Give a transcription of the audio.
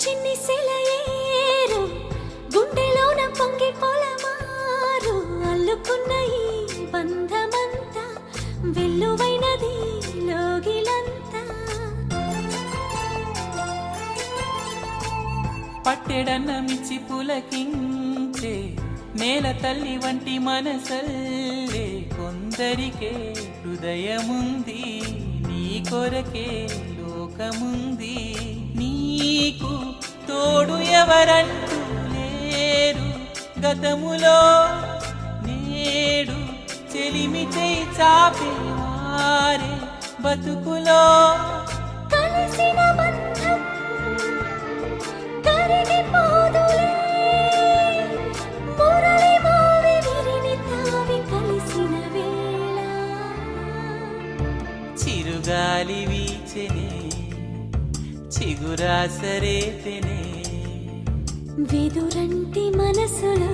చిన్ని సెలయేరు గుండెలోన పొంగి పొలమారు అల్లుకున్న ఈ బంధమంతా వెల్లువైనది లోగిలంతా పట్టెడన్నమిచ్చి పులకించే నేల తల్లి వంటి మనసల్లే కొందరికే హృదయముంది నీ కొరకే లోకముంది నీకు తోడు ఎవరంటూ లేరు గతములో నేడు చెలిమి చేయి చాపేవారే బతుకులో కలిసిన బంధం కరిగిపోదులే మురళి మోవి విరిని తావి కలిసిన వేళ చిరుగాలి వీచెనే చిగురాసరేతెనే వెదురంటి మనసులో